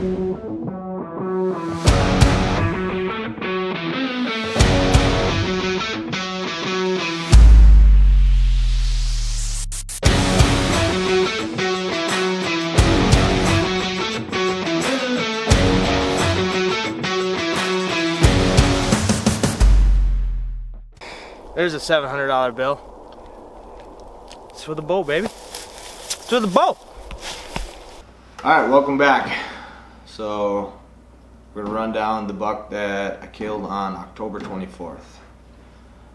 There's a $700 bill. It's for the bow, baby. It's for the bow. Alright, welcome back. So, we're gonna run down the buck that I killed on October 24th.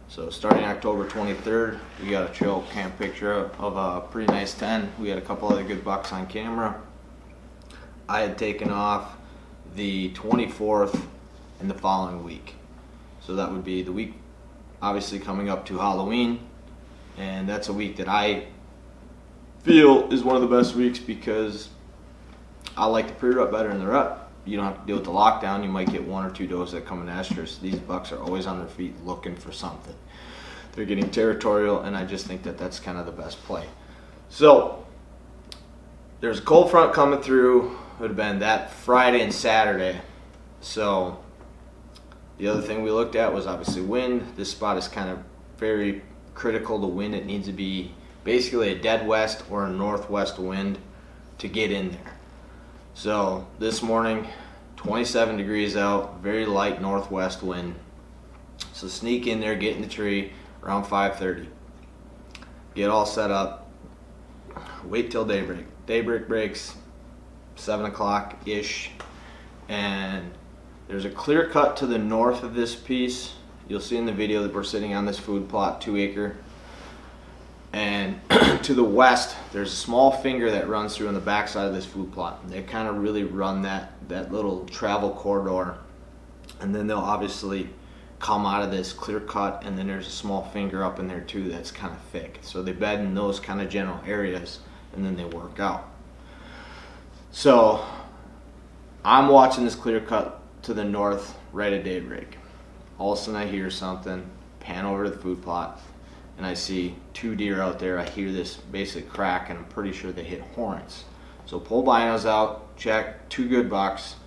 So, starting October 23rd, we got a trail cam picture of a pretty nice 10. We had a couple other good bucks on camera. I had taken off the 24th in the following week. So, that would be the week obviously coming up to Halloween, and that's a week that I feel is one of the best weeks because I like the pre-rut better than the rut. You don't have to deal with the lockdown. You might get one or two does that come in estrus. These bucks are always on their feet looking for something. They're getting territorial, and I just think that that's kind of the best play. So there's a cold front coming through. It would have been that Friday and Saturday. So the other thing we looked at was obviously wind. This spot is kind of very critical to wind. It needs to be basically a dead west or a northwest wind to get in there. So this morning, 27 degrees out, very light northwest wind. So sneak in there, get in the tree around 5:30. Get all set up. Wait till daybreak. Daybreak breaks 7 o'clock-ish, and there's a clear cut to the north of this piece. You'll see in the video that we're sitting on this food plot, 2 acre. And to the west, there's a small finger that runs through on the back side of this food plot. They kind of really run that little travel corridor. And then they'll obviously come out of this clear cut, and then there's a small finger up in there too that's kind of thick. So they bed in those kind of general areas, and then they work out. So I'm watching this clear cut to the north right at daybreak. All of a sudden I hear something, pan over to the food plot, and I see 2 deer out there. I hear this basic crack, and I'm pretty sure they hit horns. So pull binos out, check, 2 good bucks,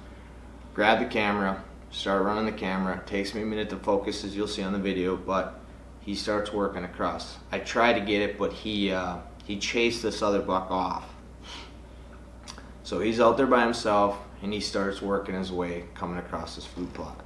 grab the camera, start running the camera. It takes me a minute to focus, as you'll see on the video, but he starts working across. I try to get it, but he chased this other buck off. So he's out there by himself, and he starts working his way coming across this food plot.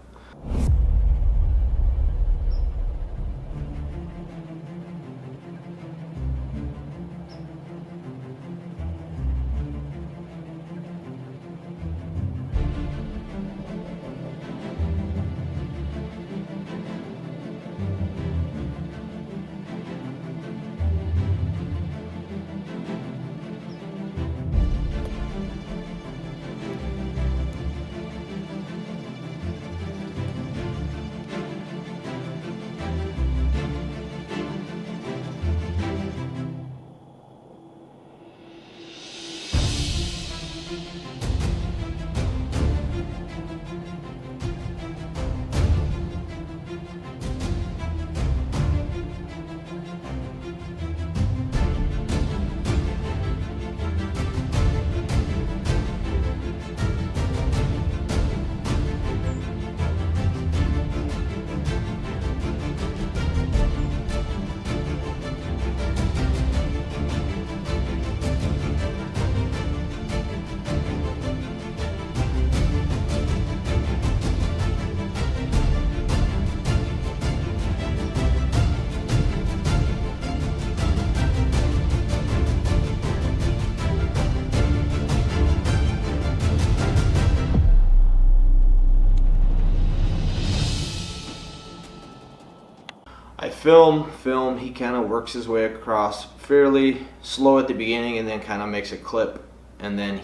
I film, he kind of works his way across fairly slow at the beginning, and then kind of makes a clip, and then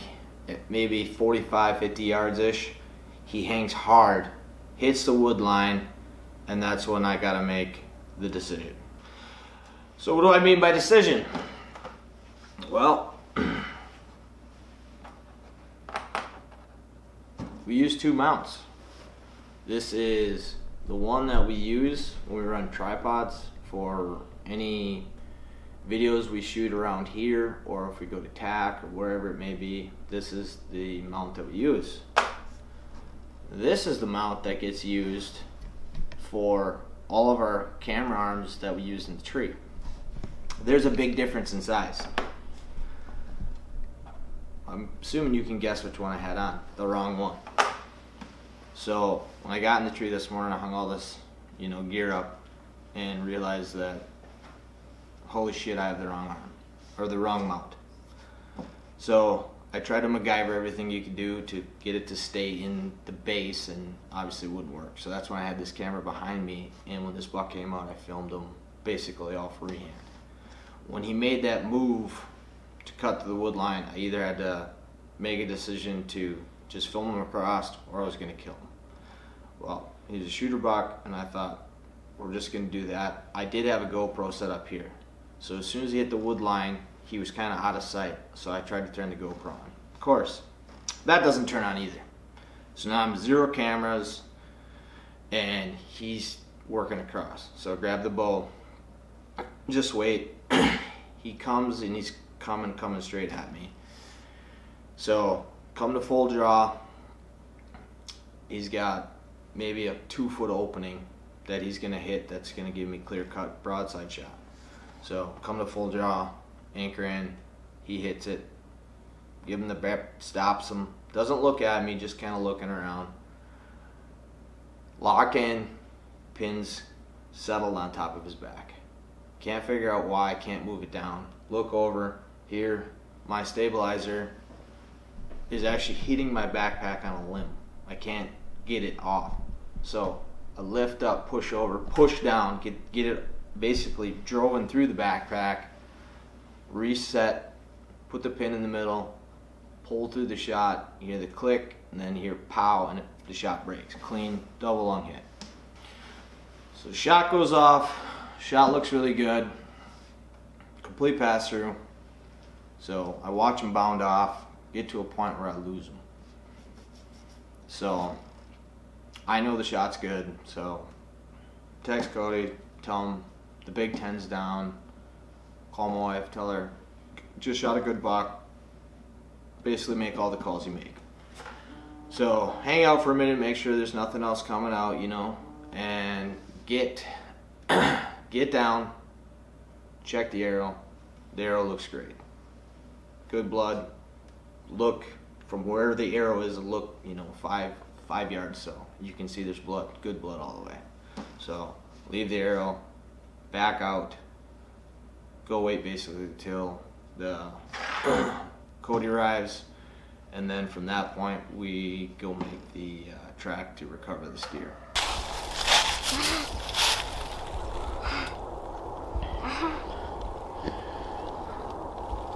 at maybe 45-50 yards-ish, he hangs hard, hits the wood line, and that's when I gotta make the decision. So what do I mean by decision? Well, we use 2 mounts. This is the one that we use when we run tripods for any videos we shoot around here, or if we go to TAC or wherever it may be, this is the mount that we use. This is the mount that gets used for all of our camera arms that we use in the tree. There's a big difference in size. I'm assuming you can guess which one I had on. The wrong one. So when I got in the tree this morning, I hung all this, gear up and realized that, holy shit, I have the wrong arm, or the wrong mount. So I tried to MacGyver everything you could do to get it to stay in the base, and obviously it wouldn't work. So that's when I had this camera behind me, and when this buck came out, I filmed him basically all freehand. When he made that move to cut to the wood line, I either had to make a decision to just film him across, or I was going to kill him. Well, he's a shooter buck, and I thought, we're just going to do that. I did have a GoPro set up here. So as soon as he hit the wood line, he was kind of out of sight. So I tried to turn the GoPro on. Of course, that doesn't turn on either. So now I'm 0 cameras, and he's working across. So I grab the bow, just wait. He comes, and he's coming straight at me. So come to full draw, he's got maybe a 2-foot opening that he's gonna hit that's gonna give me clear cut broadside shot. So come to full draw, anchor in, he hits it, give him the bep, stops him, doesn't look at me, just kind of looking around. Lock in, pins settled on top of his back. Can't figure out why, can't move it down. Look over here, my stabilizer is actually hitting my backpack on a limb. I can't get it off. So I lift up, push over, push down, get it basically driven through the backpack, reset, put the pin in the middle, pull through the shot, you hear the click, and then you hear pow, and the shot breaks. Clean, double lung hit. So the shot goes off, shot looks really good, complete pass through. So I watch him bound off, get to a point where I lose him. So I know the shot's good, so text Cody, tell him the Big Ten's down, call my wife, tell her just shot a good buck, basically make all the calls you make. So hang out for a minute, make sure there's nothing else coming out, and get down, check the arrow. The arrow looks great. Good blood. Look from where the arrow is, look, 5 yards, so you can see there's blood, good blood all the way. So leave the arrow, back out, go wait basically until the Cody arrives, and then from that point we go make the track to recover the steer.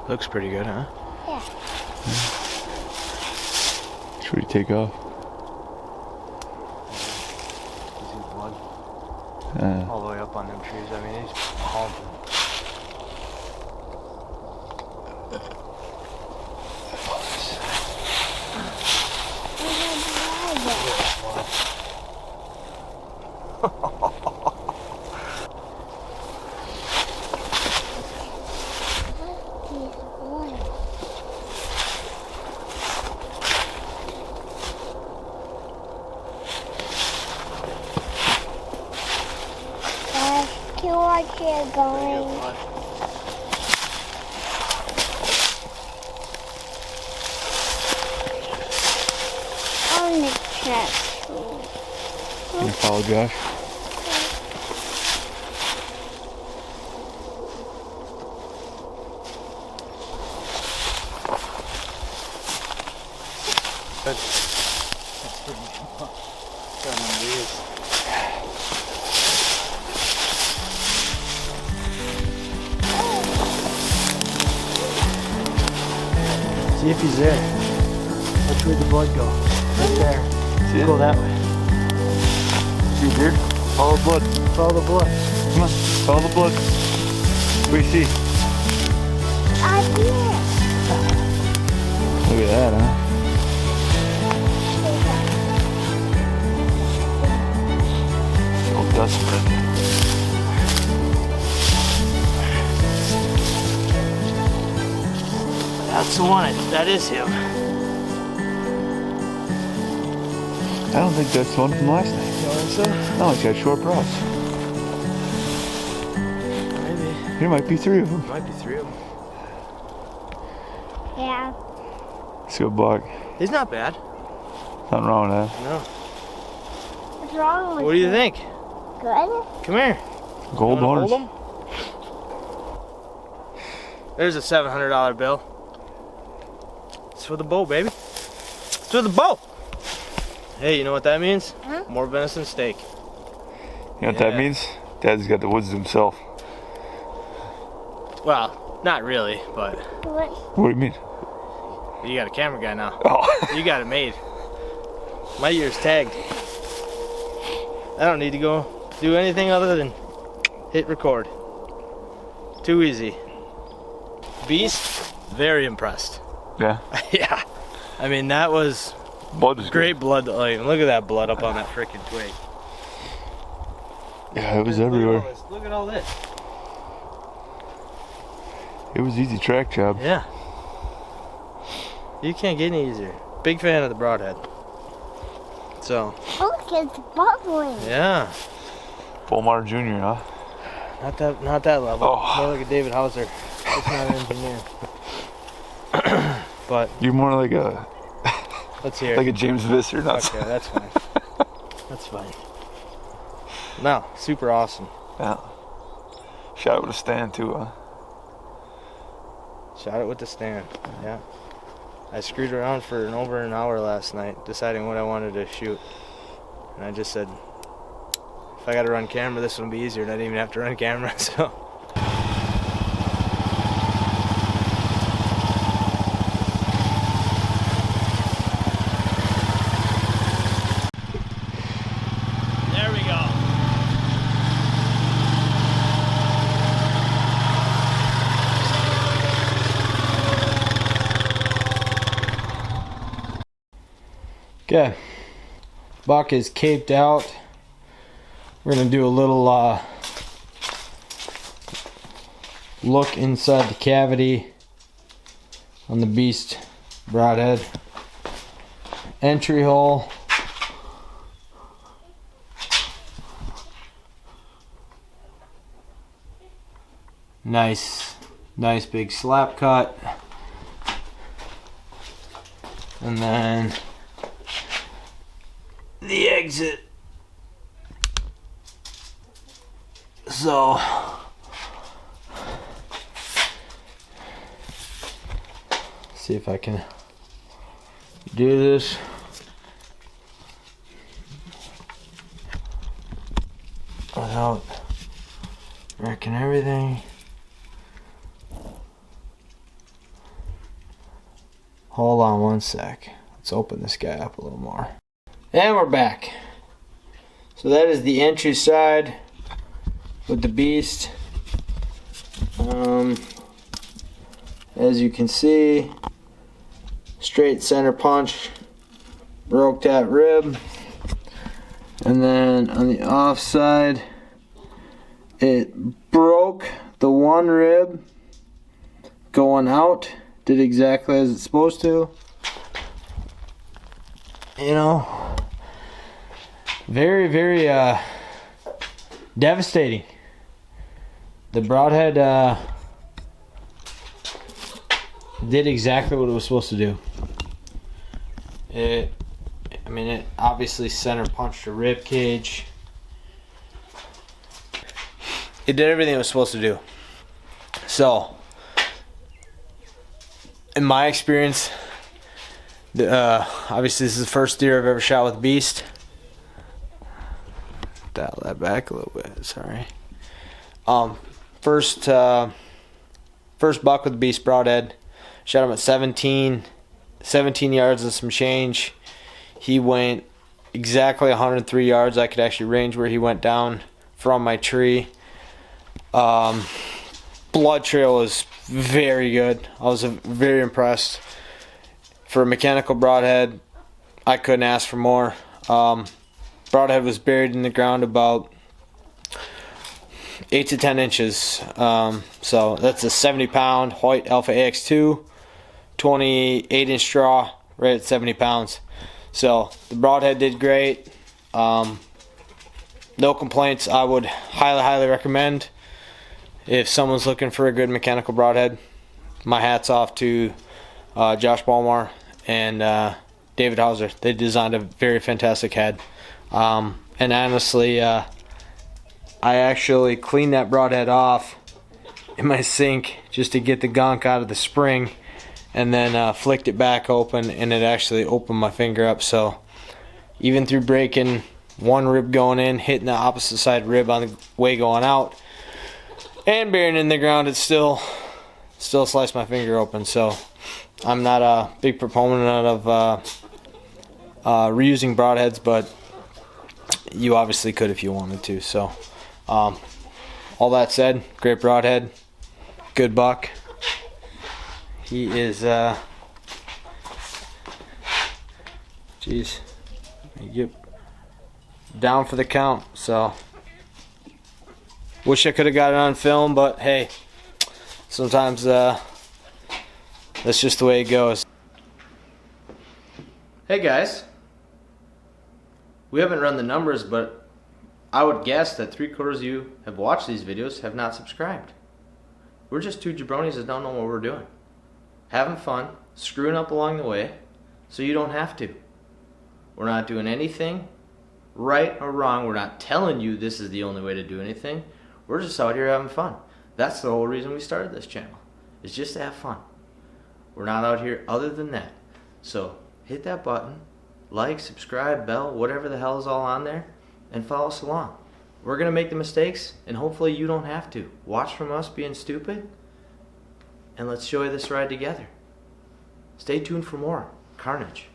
Looks pretty good, huh? Yeah. Should we take off? All the way up on them trees. I mean, he's pumping. Watch it going. On the track. Can you follow Josh? That's pretty cool. See if he's there. That's where the blood go. Right there. See it? Go that way. See it, deer? Follow the blood. Follow the blood. Come on, follow the blood. What do you see? Up here. Look at that, huh? Old dust spread. That's the one. That is him. I don't think that's the one from last night. You don't think so? No, he's got short brows. Maybe. There might be 3 of them. Might be 3 of them. Yeah. Let's go buck. He's not bad. Nothing wrong with that. No. What's wrong with What do you think? Good? Come here. Gold You wanna horns. hold him? There's a $700 bill. It's for the bow, baby. It's for the bow. Hey, you know what that means? Huh? More venison steak. You know what that Yeah. means? Dad's got the woods to himself. Well, not really, but What? What do you mean? you got a camera guy now. Oh. You got it made. My ear's tagged. I don't need to go do anything other than hit record. Too easy. Beast, very impressed. Yeah. Yeah. I mean, that was Blood is great blood. Like, look at that blood up on that freaking twig. Good. Yeah, it was Look at all everywhere. this. Look at all this. It was easy track job. Yeah. You can't get any easier. Big fan of the broadhead. So, Look, it's bubbling. yeah. Fulmar Jr., huh? Not that level. Oh. More like a David Hauser. It's not an engineer. But You're more like a let's hear it. like a James Visser, not Okay, that's fine. That's fine. No, super awesome. Yeah. Shot with a stand too, huh? Shot it with the stand. Yeah. I screwed around for over an hour last night deciding what I wanted to shoot. And I just said, if I got to run camera, this one will be easier. And I didn't even have to run camera, so. There we go. Okay, buck is caped out. We're gonna do a little look inside the cavity on the beast broadhead. Entry hole. Nice big slap cut. And then the exit. So see if I can do this. Without wrecking everything. Hold on one sec. Let's open this guy up a little more. And we're back. So that is the entry side with the beast. As you can see, straight center punch, broke that rib. And then on the off side, it broke the one rib going out. Did exactly as it's supposed to. You know, very devastating. The broadhead did exactly what it was supposed to do. It obviously center punched a rib cage. It did everything it was supposed to do. So, in my experience, obviously this is the first deer I've ever shot with beast. Dial that back a little bit, sorry. First buck with beast broadhead. Shot him at 17 yards and some change. He went exactly 103 yards. I could actually range where he went down from my tree. Blood trail was very good. I was very impressed. For a mechanical broadhead, I couldn't ask for more. Broadhead was buried in the ground about 8 to 10 inches. So that's a 70-pound Hoyt Alpha AX2 28-inch straw right at 70 pounds. So the broadhead did great. No complaints. I would highly recommend if someone's looking for a good mechanical broadhead. My hat's off to Josh Ballmar and David Hauser. They designed a very fantastic head. And honestly, I actually cleaned that broadhead off in my sink just to get the gunk out of the spring, and then flicked it back open, and it actually opened my finger up. So even through breaking one rib going in, hitting the opposite side rib on the way going out, and burying it in the ground, it still sliced my finger open. So I'm not a big proponent of reusing broadheads, but you obviously could if you wanted to. So all that said, great broadhead, good buck. He is geez, you get down for the count. So wish I could have got it on film, but hey, sometimes that's just the way it goes. Hey guys, we haven't run the numbers, but I would guess that 3/4 of you have watched these videos have not subscribed. We're just two jabronis that don't know what we're doing, having fun, screwing up along the way, so you don't have to. We're not doing anything right or wrong. We're not telling you this is the only way to do anything. We're just out here having fun. That's the whole reason we started this channel. It's just to have fun. We're not out here other than that. So hit that button, like, subscribe, bell, whatever the hell is all on there, and follow us along. We're going to make the mistakes, and hopefully you don't have to. Watch from us being stupid, and let's enjoy this ride together. Stay tuned for more carnage.